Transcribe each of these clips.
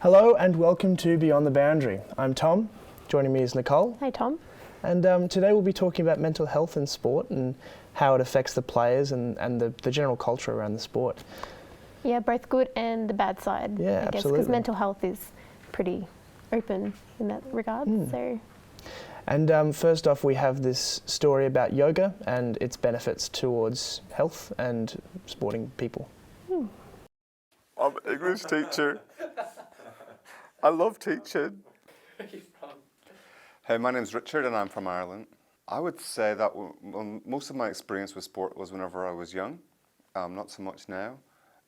Hello and welcome to Beyond the Boundary. I'm Tom, joining me is Nicole. Hi Tom. And today we'll be talking about mental health in sport and how it affects the players and the general culture around the sport. Yeah, both good and the bad side, Yeah, I guess, absolutely. because mental health is pretty open in that regard. So. And first off, we have this story about yoga and its benefits towards health and sporting people. I'm an English teacher. I love teaching. Where are you from? Hey, my name's Richard and I'm from Ireland. I would say that most of my experience with sport was whenever I was young, not so much now.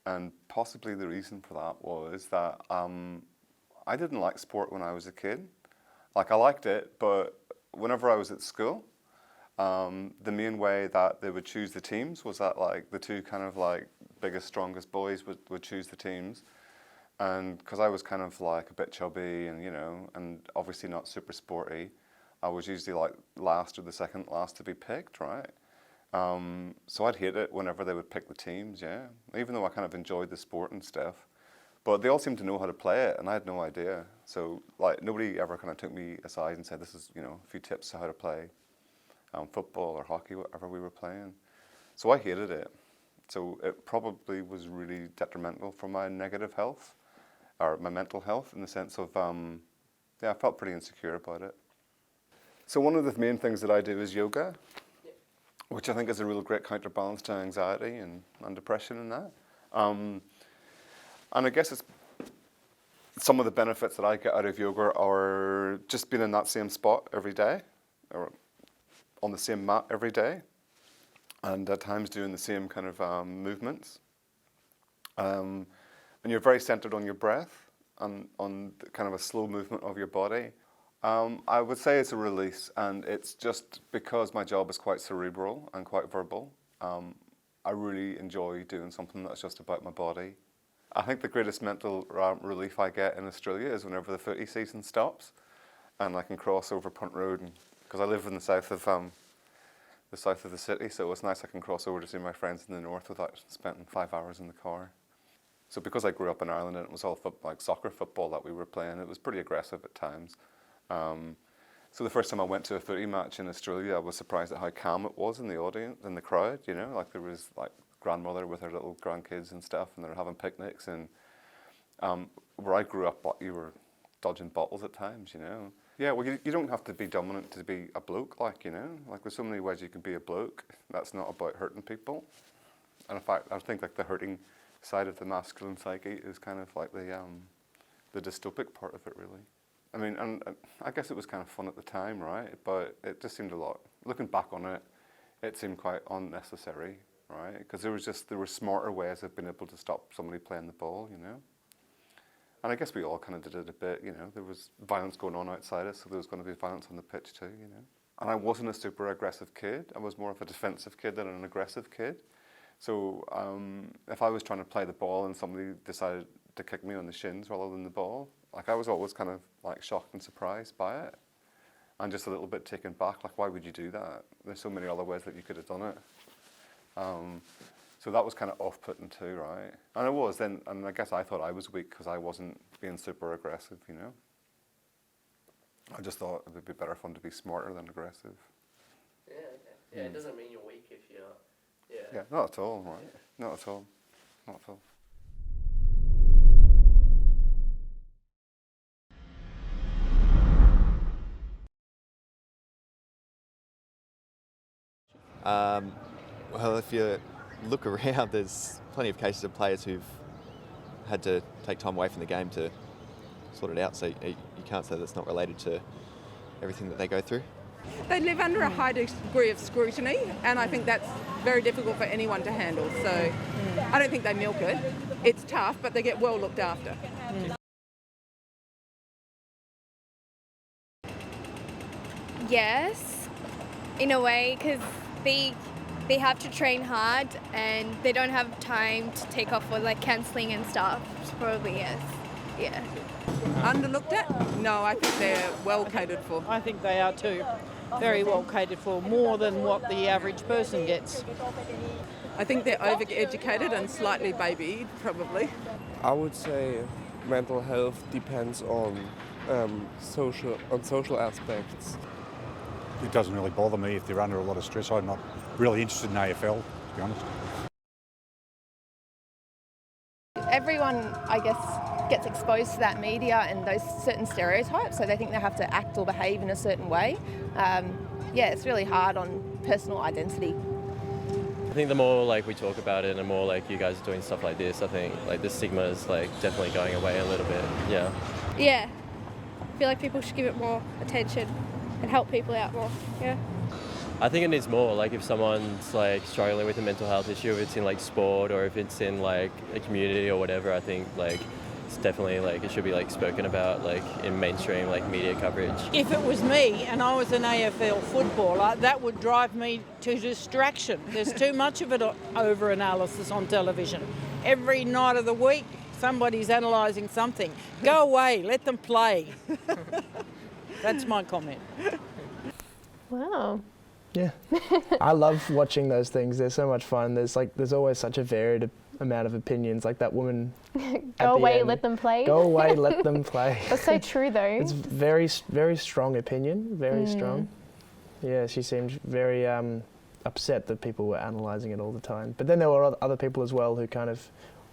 And possibly the reason for that was that I didn't like sport when I was a kid. Like, I liked it, but whenever I was at school, the main way that they would choose the teams was that, like, the two kind of like biggest, strongest boys would choose the teams. And because I was kind of like a bit chubby and, you know, and obviously not super sporty, I was usually like last or the second last to be picked, right? So I'd hate it whenever they would pick the teams, yeah. Even though I kind of enjoyed the sport and stuff. But they all seemed to know how to play it and I had no idea. So like nobody ever kind of took me aside and said, this is, you know, a few tips on how to play football or hockey, whatever we were playing. So I hated it. So it probably was really detrimental for my negative health. Or my mental health, in the sense of, I felt pretty insecure about it. So one of the main things that I do is yoga, which I think is a real great counterbalance to anxiety and depression and that. And I guess it's some of the benefits that I get out of yoga are just being in that same spot every day, or on the same mat every day, and at times doing the same kind of movements. And you're very centered on your breath and on the kind of a slow movement of your body. I would say it's a release, and it's just because my job is quite cerebral and quite verbal. I really enjoy doing something that's just about my body. I think the greatest mental relief I get in Australia is whenever the footy season stops and I can cross over Punt Road, because I live in the south of the city, so it's nice I can cross over to see my friends in the north without spending 5 hours in the car. So because I grew up in Ireland and it was all like soccer football that we were playing, it was pretty aggressive at times. So the first time I went to a footy match in Australia, I was surprised at how calm it was in the audience, in the crowd, you know, like there was like grandmother with her little grandkids and stuff, and they were having picnics. And where I grew up, you were dodging bottles at times, you know. Yeah, well, you don't have to be dominant to be a bloke, like, you know. Like, there's so many ways you can be a bloke. That's not about hurting people. And in fact, I think like the hurting side of the masculine psyche is kind of like the dystopic part of it, really. I mean, and I guess it was kind of fun at the time, right? But it just seemed a lot, looking back on it, it seemed quite unnecessary, right? Because there were smarter ways of being able to stop somebody playing the ball, you know? And I guess we all kind of did it a bit, you know? There was violence going on outside us, so there was going to be violence on the pitch too, you know? And I wasn't a super aggressive kid. I was more of a defensive kid than an aggressive kid. So if I was trying to play the ball and somebody decided to kick me on the shins rather than the ball, like I was always kind of like shocked and surprised by it, and just a little bit taken back. Like, why would you do that? There's so many other ways that you could have done it. So that was kind of off-putting too, right? And it was then, and I guess I thought I was weak because I wasn't being super aggressive, you know. I just thought it would be better fun to be smarter than aggressive. Yeah, okay. Yeah, it doesn't mean you're weak if you're. Yeah, not at all, right? Yeah. Not at all. Not at all. Well, if you look around, there's plenty of cases of players who've had to take time away from the game to sort it out, so you can't say that's not related to everything that they go through. They live under a high degree of scrutiny, and I think that's very difficult for anyone to handle. So I don't think they milk it. It's tough, but they get well looked after. Yes, in a way, because they have to train hard and they don't have time to take off or like cancelling and stuff. So probably yes, yeah. Underlooked at? No, I think they're well catered for. I think they are too. Very well catered for, more than what the average person gets. I think they're overeducated and slightly babied, probably. I would say mental health depends on social aspects. It doesn't really bother me if they're under a lot of stress. I'm not really interested in AFL, to be honest. Everyone, I guess, gets exposed to that media and those certain stereotypes, so they think they have to act or behave in a certain way. Yeah, it's really hard on personal identity. I think the more like we talk about it and the more like you guys are doing stuff like this, I think like the stigma is like definitely going away a little bit. Yeah. Yeah. I feel like people should give it more attention and help people out more. Yeah. I think it needs more. Like if someone's like struggling with a mental health issue, if it's in like sport or if it's in like a community or whatever, I think like it's definitely like it should be like spoken about like in mainstream like media coverage. If it was me and I was an AFL footballer, that would drive me to distraction. There's too much of it over-analysis on television. Every night of the week, somebody's analysing something. Go away, let them play. That's my comment. Wow. Yeah. I love watching those things. They're so much fun. There's always such a varied amount of opinions. Like that woman. Go away, let them play. Go away, let them play. That's so true, though. It's very, very strong opinion. Very strong. Yeah, she seemed very upset that people were analysing it all the time. But then there were other people as well who kind of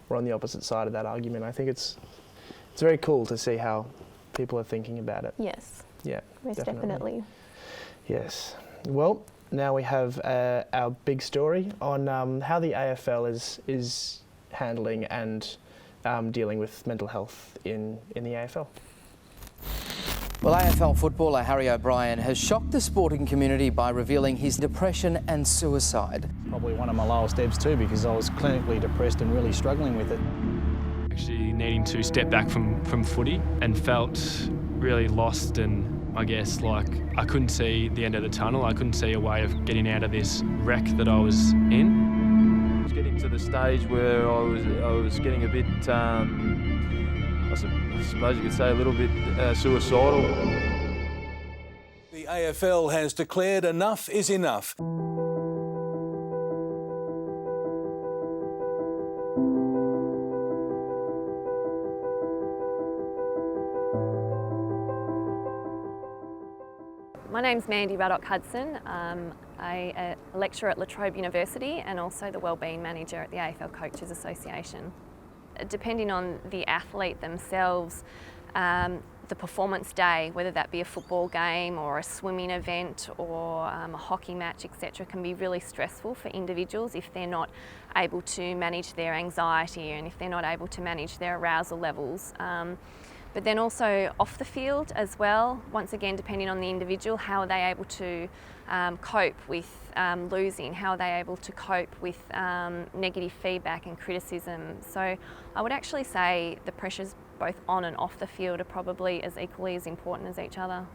were on the opposite side of that argument. I think it's very cool to see how people are thinking about it. Yes. Yeah. Most definitely. Yes. Well, now we have our big story on how the AFL is handling and dealing with mental health in the AFL. Well, AFL footballer Harry O'Brien has shocked the sporting community by revealing his depression and suicide. Probably one of my lowest ebbs too, because I was clinically depressed and really struggling with it. Actually needing to step back from footy and felt really lost, and I guess like I couldn't see the end of the tunnel. I couldn't see a way of getting out of this wreck that I was in. I was getting to the stage where I was getting a bit, I suppose you could say a little bit suicidal. The AFL has declared enough is enough. My name's Mandy Raddock-Hudson. I'm a lecturer at La Trobe University and also the Wellbeing Manager at the AFL Coaches Association. Depending on the athlete themselves, the performance day, whether that be a football game or a swimming event or a hockey match, etc., can be really stressful for individuals if they're not able to manage their anxiety and if they're not able to manage their arousal levels. But then also off the field as well, once again depending on the individual, how are they able to cope with losing, how are they able to cope with negative feedback and criticism. So I would actually say the pressures both on and off the field are probably as equally as important as each other.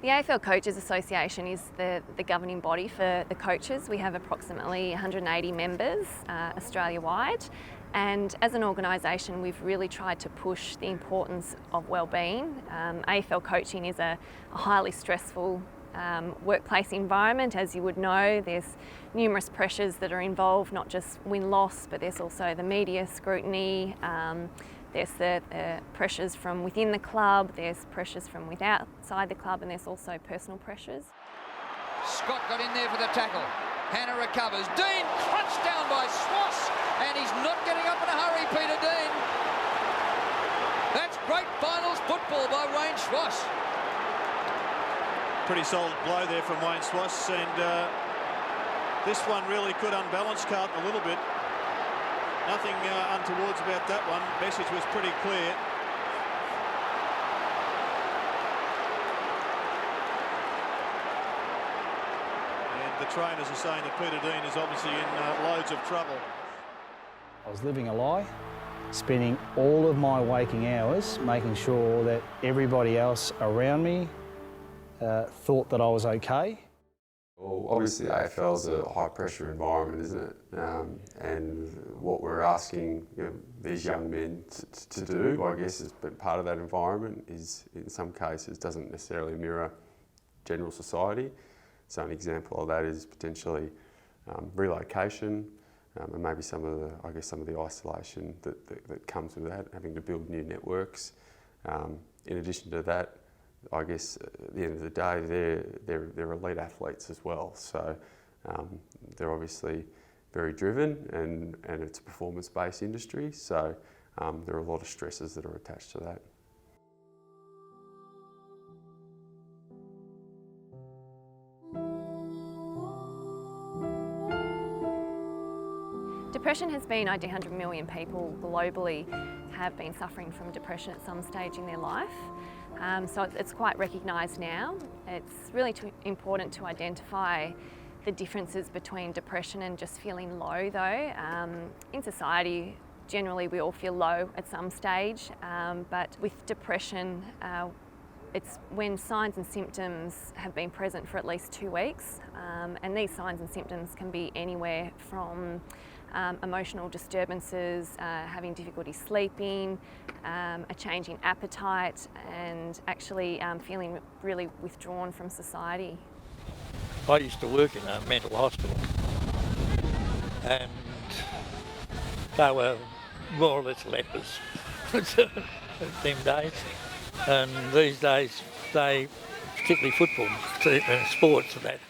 The AFL Coaches Association is the governing body for the coaches. We have approximately 180 members Australia-wide. And as an organisation, we've really tried to push the importance of wellbeing. AFL coaching is a highly stressful workplace environment. As you would know, there's numerous pressures that are involved, not just win-loss, but there's also the media scrutiny, there's the pressures from within the club, there's pressures from outside the club, and there's also personal pressures. Scott got in there for the tackle. Hannah recovers. Dean crunched down by Swass, and he's not getting up in a hurry, Peter Dean. That's great finals football by Wayne Swass. Pretty solid blow there from Wayne Swass, and this one really could unbalance Carlton a little bit. Nothing untowards about that one. Message was pretty clear. The trainers are saying that Peter Dean is obviously in loads of trouble. I was living a lie, spending all of my waking hours making sure that everybody else around me thought that I was okay. Well, obviously the AFL is a high-pressure environment, isn't it? And what we're asking these young men to do, I guess, is part of that environment is, in some cases, doesn't necessarily mirror general society. So an example of that is potentially relocation, and maybe some of the isolation that comes with that, having to build new networks. In addition to that, I guess at the end of the day, they're elite athletes as well. So they're obviously very driven, and it's a performance-based industry. So there are a lot of stresses that are attached to that. Depression has been, 100 million people globally have been suffering from depression at some stage in their life. So it's quite recognised now. It's really important to identify the differences between depression and just feeling low though. In society, generally we all feel low at some stage, but with depression, it's when signs and symptoms have been present for at least 2 weeks, and these signs and symptoms can be anywhere from emotional disturbances, having difficulty sleeping, a change in appetite, and actually feeling really withdrawn from society. I used to work in a mental hospital, and they were more or less lepers them days. And these days, they, particularly football and sports, and that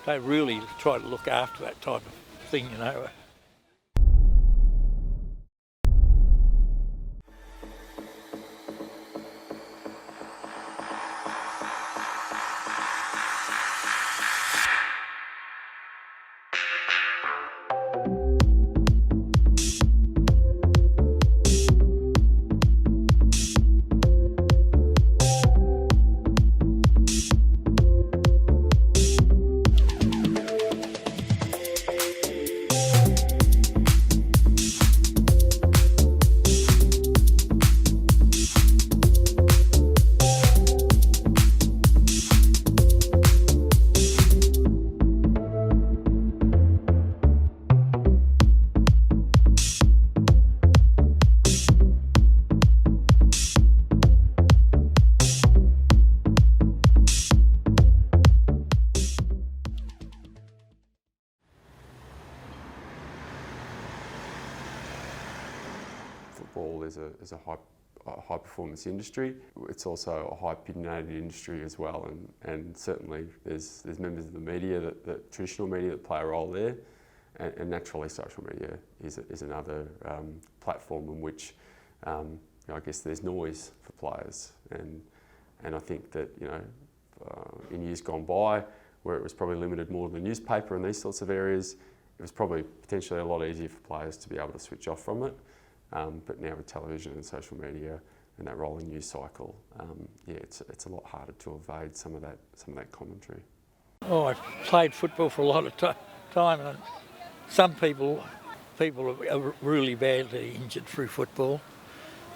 they really try to look after that type of thing, you know. Football is a high performance industry. It's also a high opinionated industry as well, and certainly there's members of the media, that traditional media, that play a role there, and naturally social media is another platform in which I guess there's noise for players, and I think that in years gone by, where it was probably limited more to the newspaper and these sorts of areas, it was probably potentially a lot easier for players to be able to switch off from it. But now with television and social media and that rolling news cycle, it's a lot harder to evade some of that commentary. Oh, I've played football for a lot of time, and some people are really badly injured through football.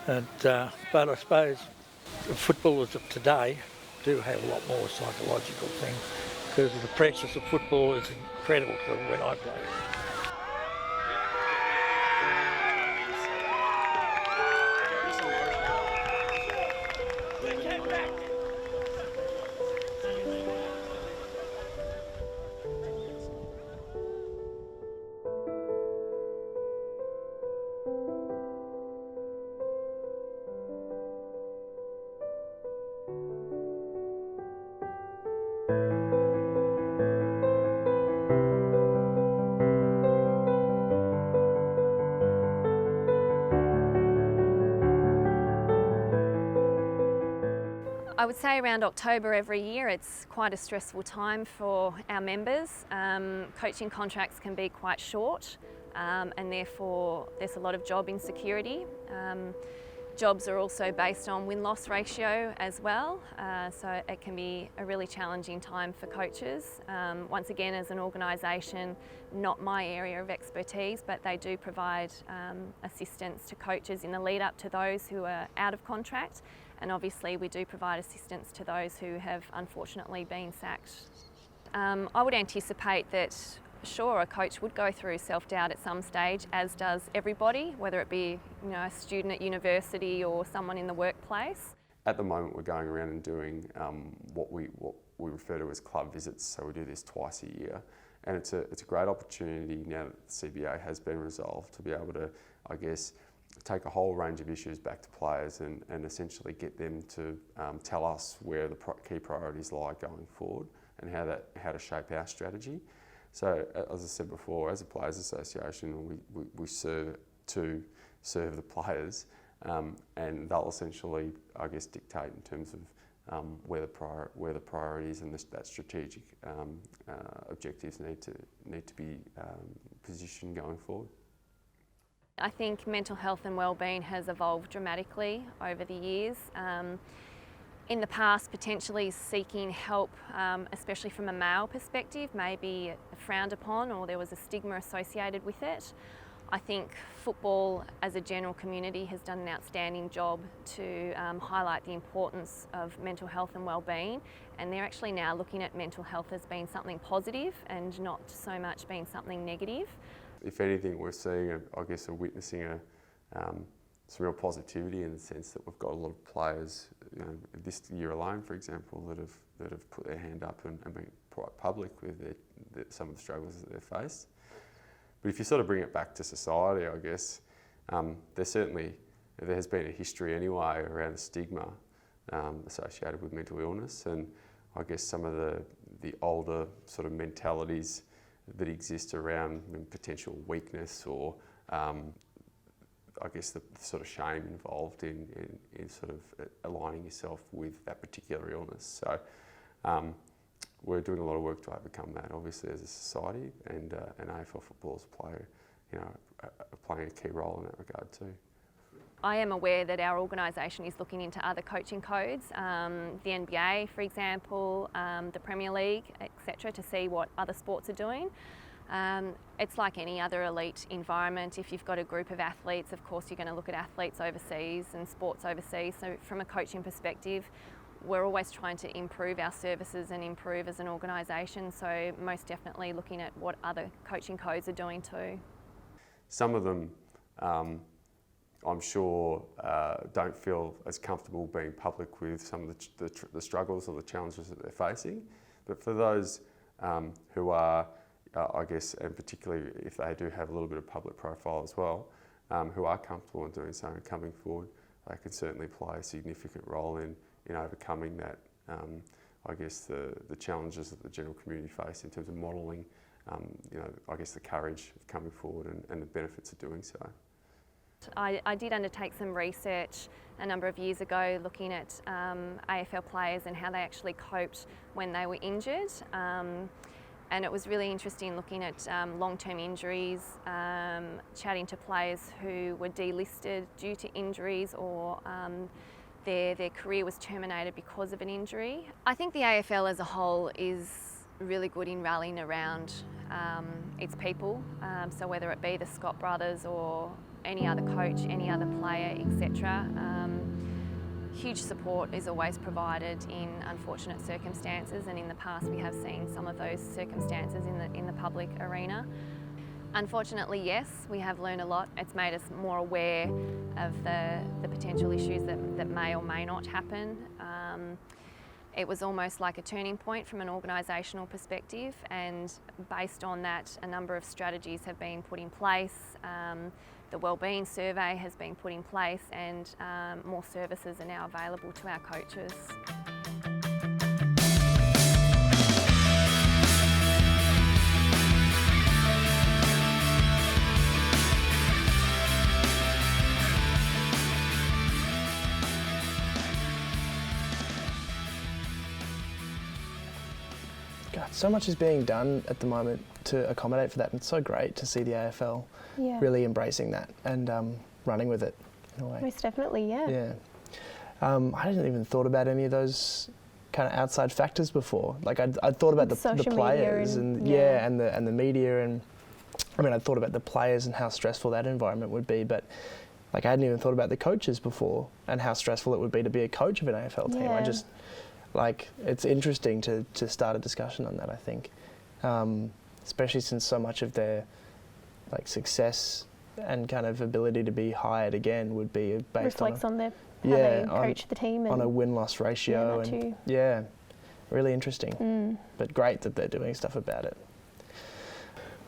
And but I suppose the footballers of today do have a lot more psychological things, because the pressures of football is incredible to when I played. I would say around October every year it's quite a stressful time for our members. Coaching contracts can be quite short, and therefore there's a lot of job insecurity. Jobs are also based on win-loss ratio as well, so it can be a really challenging time for coaches. Once again, as an organisation, not my area of expertise, but they do provide assistance to coaches in the lead up to those who are out of contract, and obviously we do provide assistance to those who have unfortunately been sacked. I would anticipate that sure, a coach would go through self-doubt at some stage, as does everybody, whether it be a student at university or someone in the workplace. At the moment, we're going around and doing what we refer to as club visits. So we do this twice a year, and it's a great opportunity now that the CBA has been resolved to be able to, I guess, take a whole range of issues back to players and essentially get them to tell us where the key priorities lie going forward and how to shape our strategy. So, as I said before, as a Players Association, we serve to serve the players, and they'll essentially, I guess, dictate in terms of where the priorities and that strategic objectives need to be positioned going forward. I think mental health and wellbeing has evolved dramatically over the years. In the past, potentially seeking help, especially from a male perspective, may be frowned upon or there was a stigma associated with it. I think football as a general community has done an outstanding job to highlight the importance of mental health and wellbeing, and they're actually now looking at mental health as being something positive and not so much being something negative. If anything, we're seeing, witnessing some real positivity in the sense that we've got a lot of players, this year alone, for example, that have put their hand up and been quite public with some of the struggles that they've faced. But if you sort of bring it back to society, I guess, there has been a history anyway around the stigma associated with mental illness, and I guess some of the older sort of mentalities that exist around potential weakness or I guess the sort of shame involved in sort of aligning yourself with that particular illness. So we're doing a lot of work to overcome that, obviously, as a society, and AFL footballers are playing a key role in that regard too. I am aware that our organisation is looking into other coaching codes, the NBA, for example, the Premier League, etc., to see what other sports are doing. It's like any other elite environment. If you've got a group of athletes, of course you're going to look at athletes overseas and sports overseas. So from a coaching perspective, we're always trying to improve our services and improve as an organisation. So most definitely looking at what other coaching codes are doing too. Some of them, I'm sure, don't feel as comfortable being public with some of the struggles or the challenges that they're facing. But for those who are, I guess, and particularly if they do have a little bit of public profile as well, who are comfortable in doing so and coming forward, they can certainly play a significant role in overcoming that, I guess, the challenges that the general community face in terms of modelling, I guess, the courage of coming forward and the benefits of doing so. I did undertake some research a number of years ago looking at AFL players and how they actually coped when they were injured. And it was really interesting looking at long-term injuries, chatting to players who were delisted due to injuries or their career was terminated because of an injury. I think the AFL as a whole is really good in rallying around its people, so whether it be the Scott brothers or any other coach, any other player, etc. Huge support is always provided in unfortunate circumstances, and in the past we have seen some of those circumstances in the public arena. Unfortunately, yes, we have learned a lot. It's made us more aware of the potential issues that may or may not happen. It was almost like a turning point from an organisational perspective, and based on that, a number of strategies have been put in place. The wellbeing survey has been put in place, and more services are now available to our coaches. God, so much is being done at the moment to accommodate for that, and it's so great to see the AFL really embracing that and running with it in a way. Most definitely, yeah. Yeah. I hadn't even thought about any of those kind of outside factors before. Like I'd thought about the players and the media, and I mean I'd thought about the players and how stressful that environment would be, but like I hadn't even thought about the coaches before and how stressful it would be to be a coach of an AFL team. I just it's interesting to start a discussion on that, I think, especially since so much of their success and kind of ability to be hired again would be based reflects on their how they coach the team and on a win-loss ratio, and really interesting. But great that they're doing stuff about it.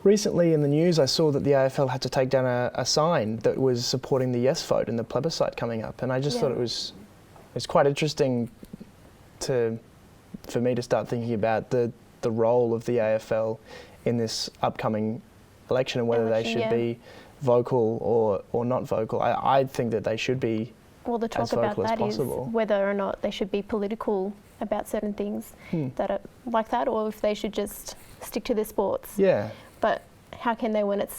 Recently in the news, I saw that the AFL had to take down a sign that was supporting the yes vote in the plebiscite coming up, and I just thought it was quite interesting for me to start thinking about the role of the AFL in this upcoming election and whether they should be vocal or not vocal. I think that they should be Well, the talk as about vocal as that is possible. whether or not they should be political about certain things that are like that, or if they should just stick to their sports. Yeah. But how can they when it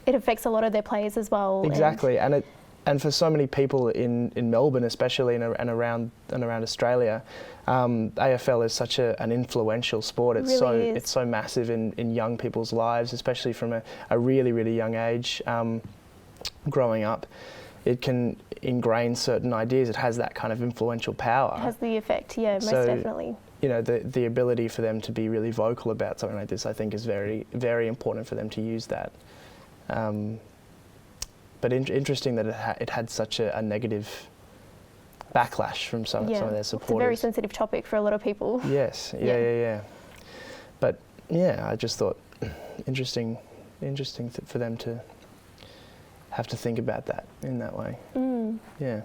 affects a lot of their players as well? Exactly, and for so many people in Melbourne, especially and around Australia, AFL is such an influential sport. It's it's so massive in young people's lives, especially from a really, really young age. Growing up, it can ingrain certain ideas. It has that kind of influential power. It has the effect, yeah, most definitely. You know, the ability for them to be really vocal about something like this, I think, is very, very important for them to use that. But interesting that it had such a negative backlash from some of their supporters. It's a very sensitive topic for a lot of people. Yes, yeah. But yeah, I just thought interesting for them to have to think about that in that way. Yeah.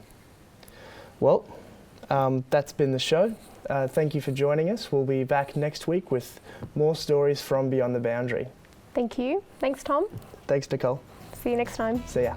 Well, that's been the show. Thank you for joining us. We'll be back next week with more stories from Beyond the Boundary. Thank you. Thanks, Tom. Thanks, Nicole. See you next time. See ya.